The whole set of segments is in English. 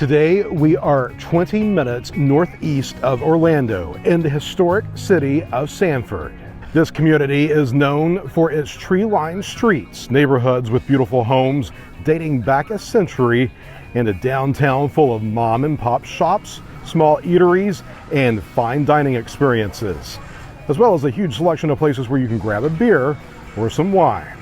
Today, we are 20 minutes northeast of Orlando in the historic city of Sanford. This community is known for its tree-lined streets, neighborhoods with beautiful homes dating back a century, and a downtown full of mom and pop shops, small eateries, and fine dining experiences, as well as a huge selection of places where you can grab a beer or some wine.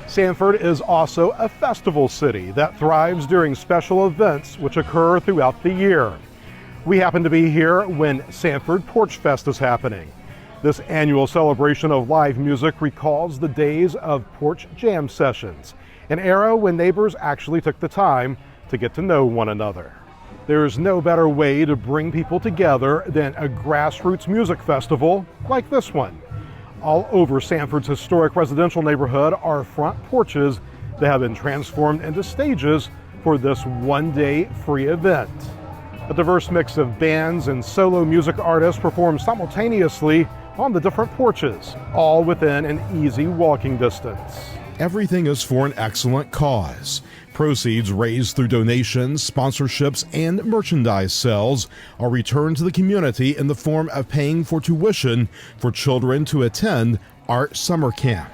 Sanford is also a festival city that thrives during special events which occur throughout the year. We happen to be here when Sanford Porchfest is happening. This annual celebration of live music recalls the days of porch jam sessions, an era when neighbors actually took the time to get to know one another. There is no better way to bring people together than a grassroots music festival like this one. All over Sanford's historic residential neighborhood are front porches that have been transformed into stages for this one-day free event. A diverse mix of bands and solo music artists perform simultaneously on the different porches, all within an easy walking distance. Everything is for an excellent cause. Proceeds raised through donations, sponsorships, and merchandise sales are returned to the community in the form of paying for tuition for children to attend Art Summer Camp.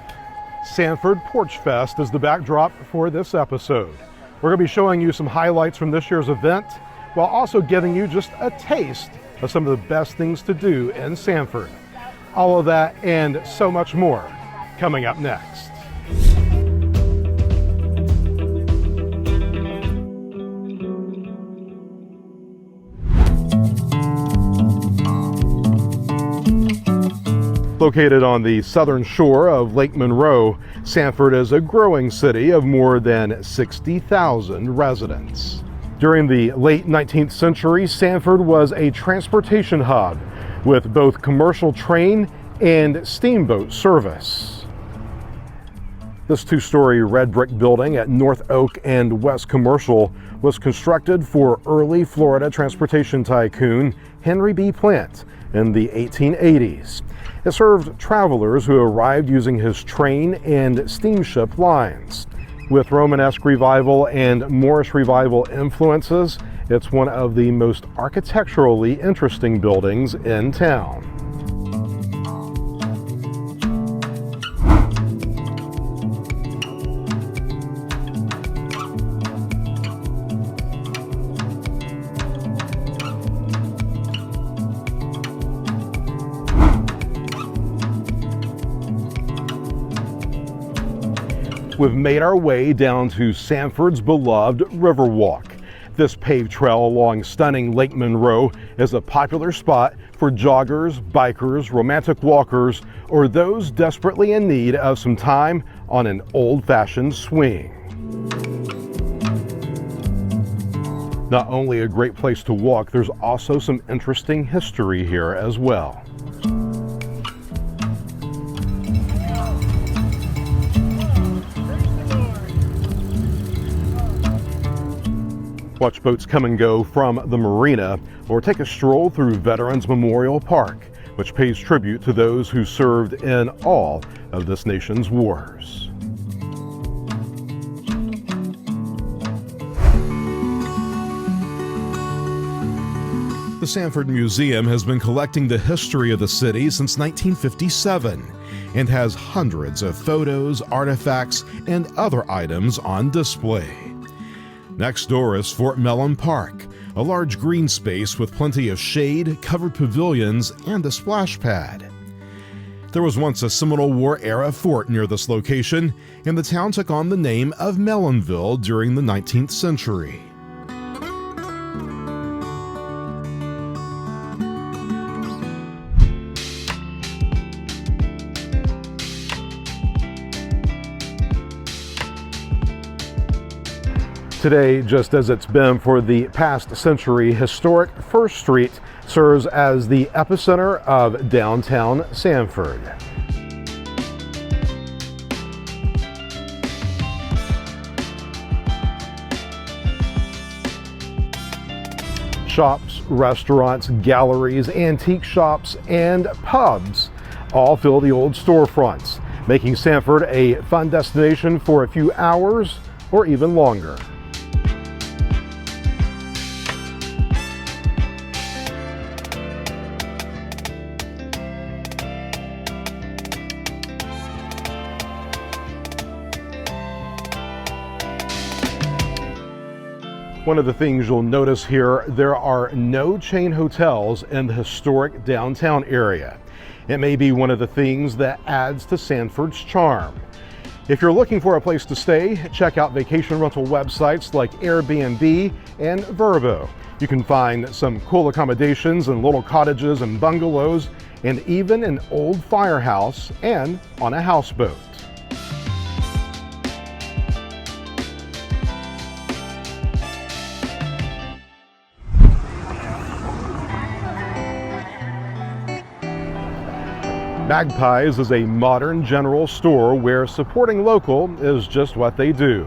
Sanford Porchfest is the backdrop for this episode. We're going to be showing you some highlights from this year's event, while also giving you just a taste of some of the best things to do in Sanford. All of that and so much more coming up next. Located on the southern shore of Lake Monroe, Sanford is a growing city of more than 60,000 residents. During the late 19th century, Sanford was a transportation hub with both commercial train and steamboat service. This two-story red brick building at North Oak and West Commercial was constructed for early Florida transportation tycoon Henry B. Plant in the 1880s. It served travelers who arrived using his train and steamship lines. With Romanesque Revival and Moorish Revival influences, it's one of the most architecturally interesting buildings in town. We've made our way down to Sanford's beloved Riverwalk. This paved trail along stunning Lake Monroe is a popular spot for joggers, bikers, romantic walkers, or those desperately in need of some time on an old-fashioned swing. Not only a great place to walk, there's also some interesting history here as well. Watch boats come and go from the marina, or take a stroll through Veterans Memorial Park, which pays tribute to those who served in all of this nation's wars. The Sanford Museum has been collecting the history of the city since 1957 and has hundreds of photos, artifacts, and other items on display. Next door is Fort Mellon Park, a large green space with plenty of shade, covered pavilions, and a splash pad. There was once a Seminole War-era fort near this location, and the town took on the name of Mellonville during the 19th century. Today, just as it's been for the past century, historic First Street serves as the epicenter of downtown Sanford. Shops, restaurants, galleries, antique shops, and pubs all fill the old storefronts, making Sanford a fun destination for a few hours or even longer. One of the things you'll notice here, there are no chain hotels in the historic downtown area. It may be one of the things that adds to Sanford's charm. If you're looking for a place to stay, check out vacation rental websites like Airbnb and Vrbo. You can find some cool accommodations and little cottages and bungalows, and even an old firehouse and on a houseboat. Magpies is a modern general store where supporting local is just what they do.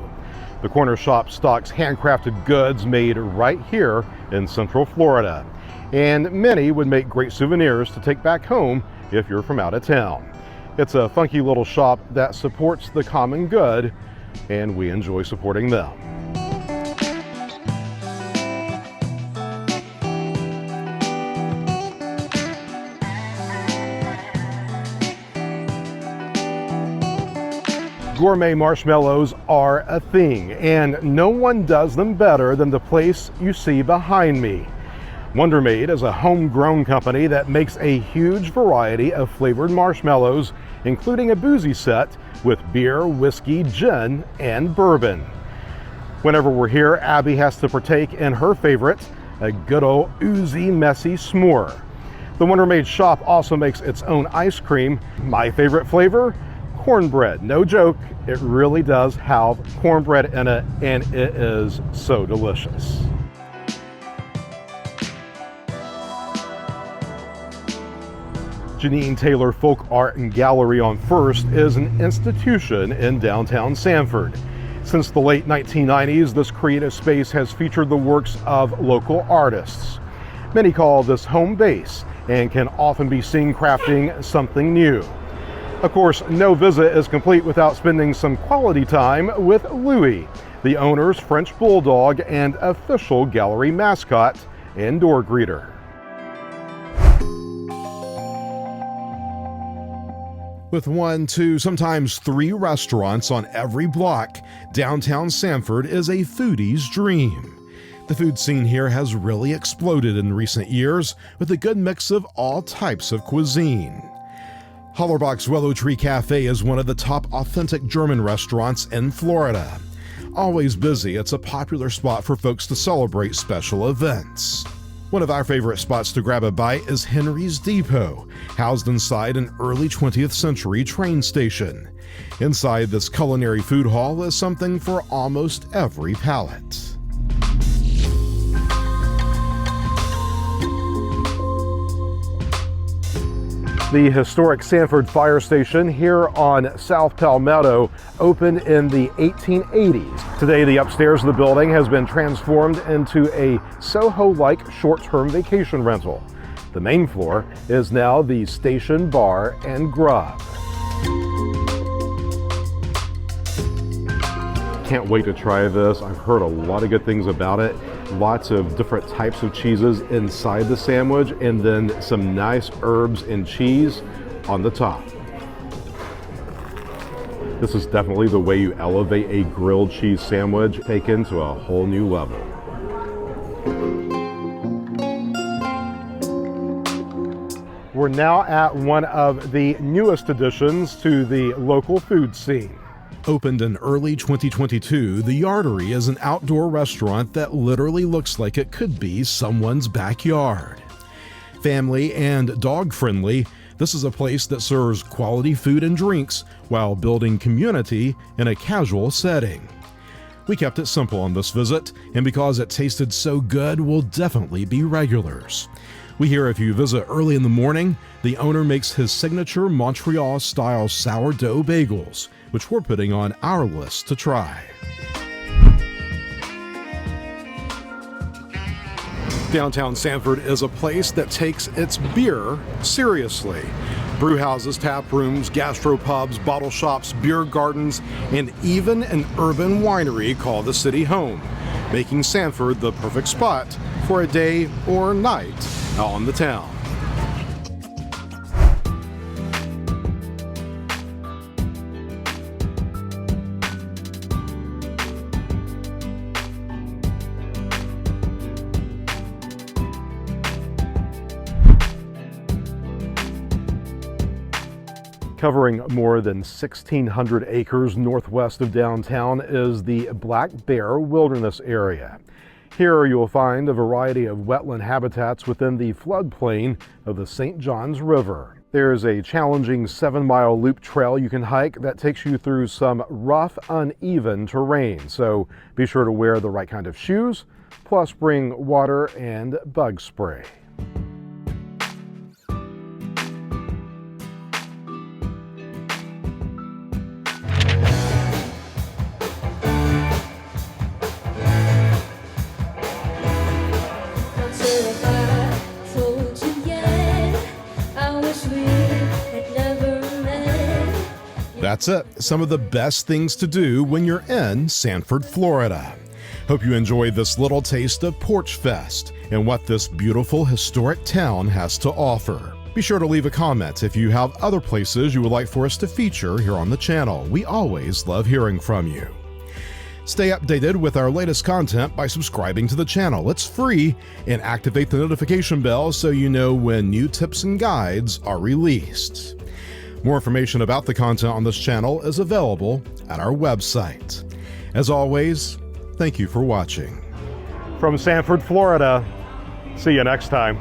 The corner shop stocks handcrafted goods made right here in Central Florida. And many would make great souvenirs to take back home if you're from out of town. It's a funky little shop that supports the common good, and we enjoy supporting them. Gourmet marshmallows are a thing, and no one does them better than the place you see behind me. Wondermade is a homegrown company that makes a huge variety of flavored marshmallows, including a boozy set with beer, whiskey, gin, and bourbon. Whenever we're here, Abby has to partake in her favorite, a good old oozy, messy s'more. The Wondermade shop also makes its own ice cream. My favorite flavor? Cornbread. No joke, it really does have cornbread in it, and it is so delicious. Jeanine Taylor Folk Art and Gallery on First is an institution in downtown Sanford. Since the late 1990s, this creative space has featured the works of local artists. Many call this home base and can often be seen crafting something new. Of course, no visit is complete without spending some quality time with Louie, the owner's French bulldog and official gallery mascot and door greeter. With 1, 2, sometimes 3 restaurants on every block, downtown Sanford is a foodie's dream. The food scene here has really exploded in recent years with a good mix of all types of cuisine. Hollerbach's Willow Tree Cafe is one of the top authentic German restaurants in Florida. Always busy, it's a popular spot for folks to celebrate special events. One of our favorite spots to grab a bite is Henry's Depot, housed inside an early 20th century train station. Inside this culinary food hall is something for almost every palate. The historic Sanford Fire Station here on South Palmetto opened in the 1880s. Today, the upstairs of the building has been transformed into a Soho-like short-term vacation rental. The main floor is now the Station Bar and Grub. Can't wait to try this. I've heard a lot of good things about it. Lots of different types of cheeses inside the sandwich, and then some nice herbs and cheese on the top. This is definitely the way you elevate a grilled cheese sandwich, taken to a whole new level. We're now at one of the newest additions to the local food scene. Opened in early 2022, the Yardery is an outdoor restaurant that literally looks like it could be someone's backyard. Family and dog-friendly, this is a place that serves quality food and drinks while building community in a casual setting. We kept it simple on this visit, and because it tasted so good, we'll definitely be regulars. We hear if you visit early in the morning, the owner makes his signature Montreal-style sourdough bagels, which we're putting on our list to try. Downtown Sanford is a place that takes its beer seriously. Brew houses, tap rooms, gastropubs, bottle shops, beer gardens, and even an urban winery call the city home, making Sanford the perfect spot for a day or night out on the town. Covering more than 1,600 acres northwest of downtown is the Black Bear Wilderness Area. Here you will find a variety of wetland habitats within the floodplain of the St. Johns River. There's a challenging 7-mile loop trail you can hike that takes you through some rough, uneven terrain, so be sure to wear the right kind of shoes, plus bring water and bug spray. That's it, some of the best things to do when you're in Sanford, Florida. Hope you enjoyed this little taste of Porchfest and what this beautiful historic town has to offer. Be sure to leave a comment if you have other places you would like for us to feature here on the channel. We always love hearing from you. Stay updated with our latest content by subscribing to the channel. It's free, and activate the notification bell so you know when new tips and guides are released. More information about the content on this channel is available at our website. As always, thank you for watching. From Sanford, Florida, see you next time.